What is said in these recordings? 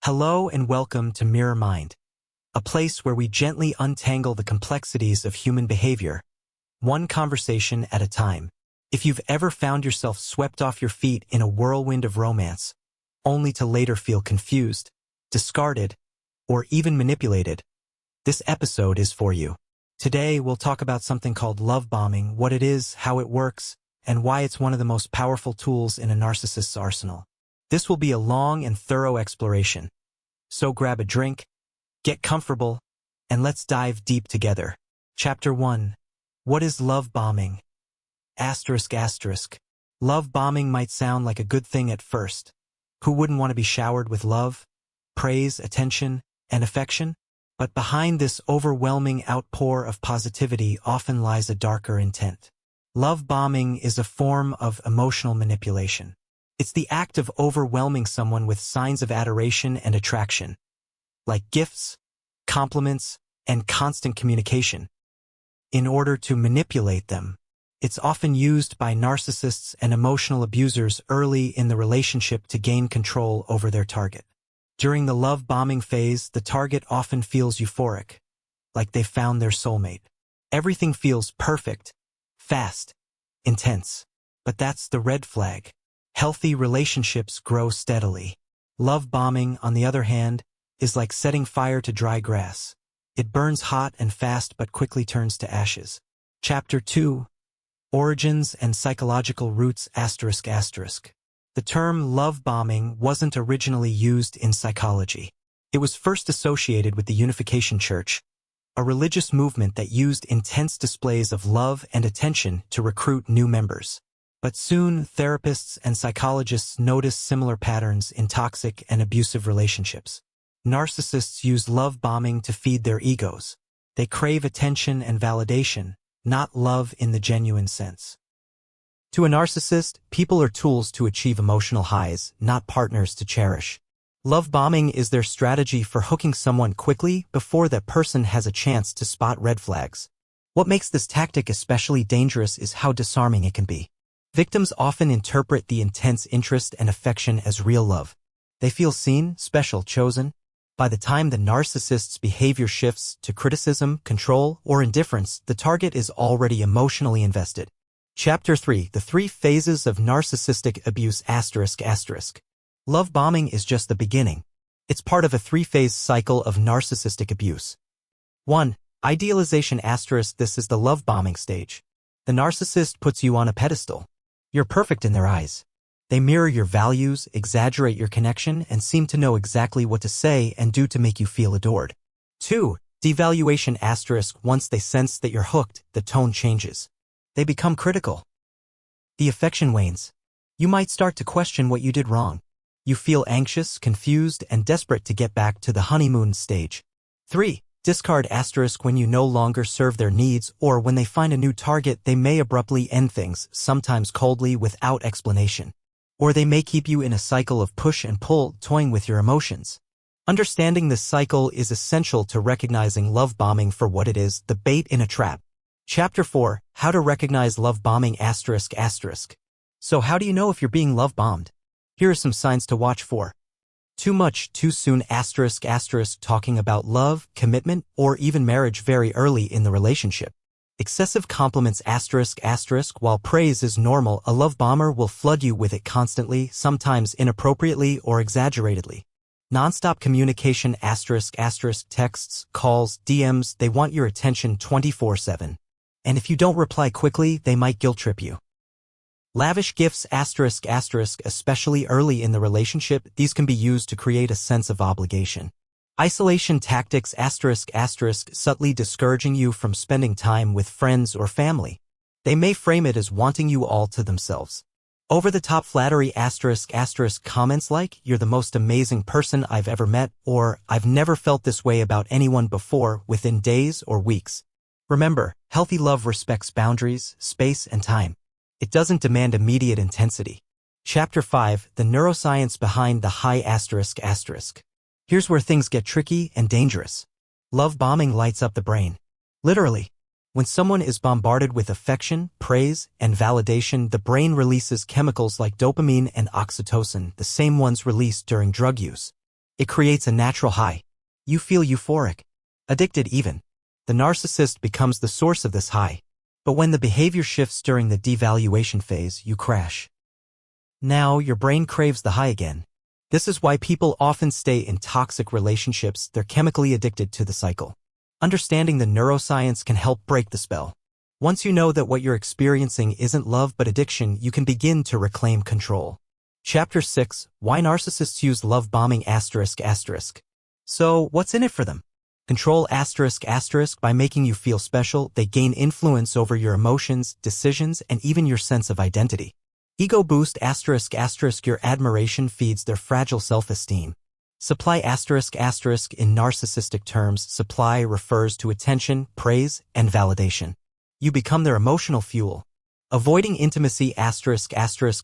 Hello and welcome to Mirror Mind, a place where we gently untangle the complexities of human behavior, one conversation at a time. If you've ever found yourself swept off your feet in a whirlwind of romance, only to later feel confused, discarded, or even manipulated, this episode is for you. Today, we'll talk about something called love bombing, what it is, how it works, and why it's one of the most powerful tools in a narcissist's arsenal. This will be a long and thorough exploration. So grab a drink, get comfortable, and let's dive deep together. Chapter 1. What is love bombing? ***. Love bombing might sound like a good thing at first. Who wouldn't want to be showered with love, praise, attention, and affection? But behind this overwhelming outpour of positivity often lies a darker intent. Love bombing is a form of emotional manipulation. It's the act of overwhelming someone with signs of adoration and attraction, like gifts, compliments, and constant communication, in order to manipulate them. It's often used by narcissists and emotional abusers early in the relationship to gain control over their target. During the love bombing phase, the target often feels euphoric, like they've found their soulmate. Everything feels perfect, fast, intense. But that's the red flag. Healthy relationships grow steadily. Love bombing, on the other hand, is like setting fire to dry grass. It burns hot and fast but quickly turns to ashes. Chapter 2. Origins and Psychological Roots ***. The term love bombing wasn't originally used in psychology. It was first associated with the Unification Church, a religious movement that used intense displays of love and attention to recruit new members. But soon, therapists and psychologists noticed similar patterns in toxic and abusive relationships. Narcissists use love bombing to feed their egos. They crave attention and validation, not love in the genuine sense. To a narcissist, people are tools to achieve emotional highs, not partners to cherish. Love bombing is their strategy for hooking someone quickly before that person has a chance to spot red flags. What makes this tactic especially dangerous is how disarming it can be. Victims often interpret the intense interest and affection as real love. They feel seen, special, chosen. By the time the narcissist's behavior shifts to criticism, control, or indifference, the target is already emotionally invested. Chapter 3. The 3 Phases of Narcissistic Abuse ***. Love bombing is just the beginning. It's part of a 3-phase cycle of narcissistic abuse. 1. Idealization ***. This is the love bombing stage. The narcissist puts you on a pedestal. You're perfect in their eyes. They mirror your values, exaggerate your connection, and seem to know exactly what to say and do to make you feel adored. 2. Devaluation ***. Once they sense that you're hooked, the tone changes. They become critical. The affection wanes. You might start to question what you did wrong. You feel anxious, confused, and desperate to get back to the honeymoon stage. 3. Discard ***. When you no longer serve their needs or when they find a new target, they may abruptly end things, sometimes coldly without explanation. Or they may keep you in a cycle of push and pull, toying with your emotions. Understanding this cycle is essential to recognizing love bombing for what it is, the bait in a trap. Chapter 4. How to Recognize Love Bombing ***. So how do you know if you're being love bombed? Here are some signs to watch for. Too much, too soon ***. Talking about love, commitment, or even marriage very early in the relationship. Excessive compliments ***. While praise is normal, a love bomber will flood you with it constantly, sometimes inappropriately or exaggeratedly. Non-stop communication ***. Texts, calls, DMs, they want your attention 24/7. And if you don't reply quickly, they might guilt trip you. Lavish gifts ***. Especially early in the relationship, these can be used to create a sense of obligation. Isolation tactics ***. Subtly discouraging you from spending time with friends or family. They may frame it as wanting you all to themselves. Over-the-top flattery ***. Comments like, "You're the most amazing person I've ever met," or "I've never felt this way about anyone before," within days or weeks. Remember, healthy love respects boundaries, space, and time. It doesn't demand immediate intensity. Chapter 5. The Neuroscience Behind the High ***. Here's where things get tricky and dangerous. Love bombing lights up the brain. Literally. When someone is bombarded with affection, praise, and validation, the brain releases chemicals like dopamine and oxytocin, the same ones released during drug use. It creates a natural high. You feel euphoric, addicted even. The narcissist becomes the source of this high. But when the behavior shifts during the devaluation phase, you crash. Now, your brain craves the high again. This is why people often stay in toxic relationships. They're chemically addicted to the cycle. Understanding the neuroscience can help break the spell. Once you know that what you're experiencing isn't love but addiction, you can begin to reclaim control. Chapter 6. Why Narcissists Use Love Bombing ***. So, what's in it for them? Control ***. By making you feel special, they gain influence over your emotions, decisions, and even your sense of identity. Ego boost ***. Your admiration feeds their fragile self-esteem. Supply ***. In narcissistic terms, supply refers to attention, praise, and validation. You become their emotional fuel. Avoiding intimacy ***.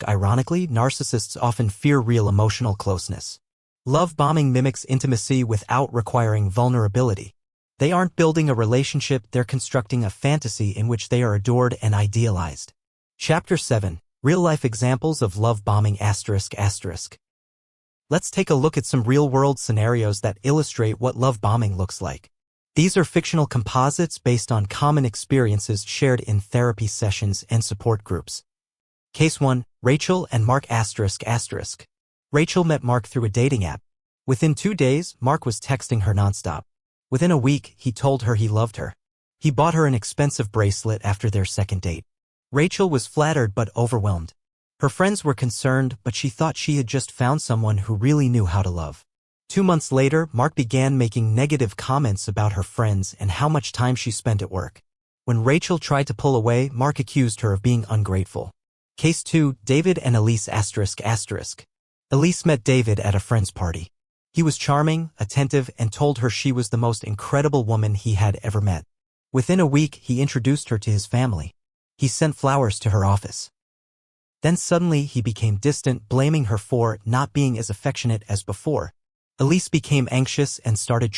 Ironically, narcissists often fear real emotional closeness. Love bombing mimics intimacy without requiring vulnerability. They aren't building a relationship, they're constructing a fantasy in which they are adored and idealized. Chapter 7. Real-life examples of love bombing ***. Let's take a look at some real-world scenarios that illustrate what love bombing looks like. These are fictional composites based on common experiences shared in therapy sessions and support groups. Case 1. Rachel and Mark ***. Rachel met Mark through a dating app. Within 2 days, Mark was texting her nonstop. Within a week, he told her he loved her. He bought her an expensive bracelet after their second date. Rachel was flattered but overwhelmed. Her friends were concerned, but she thought she had just found someone who really knew how to love. 2 months later, Mark began making negative comments about her friends and how much time she spent at work. When Rachel tried to pull away, Mark accused her of being ungrateful. Case 2. David and Elise ***. Elise met David at a friend's party. He was charming, attentive, and told her she was the most incredible woman he had ever met. Within a week, he introduced her to his family. He sent flowers to her office. Then suddenly he became distant, blaming her for not being as affectionate as before. Elise became anxious and started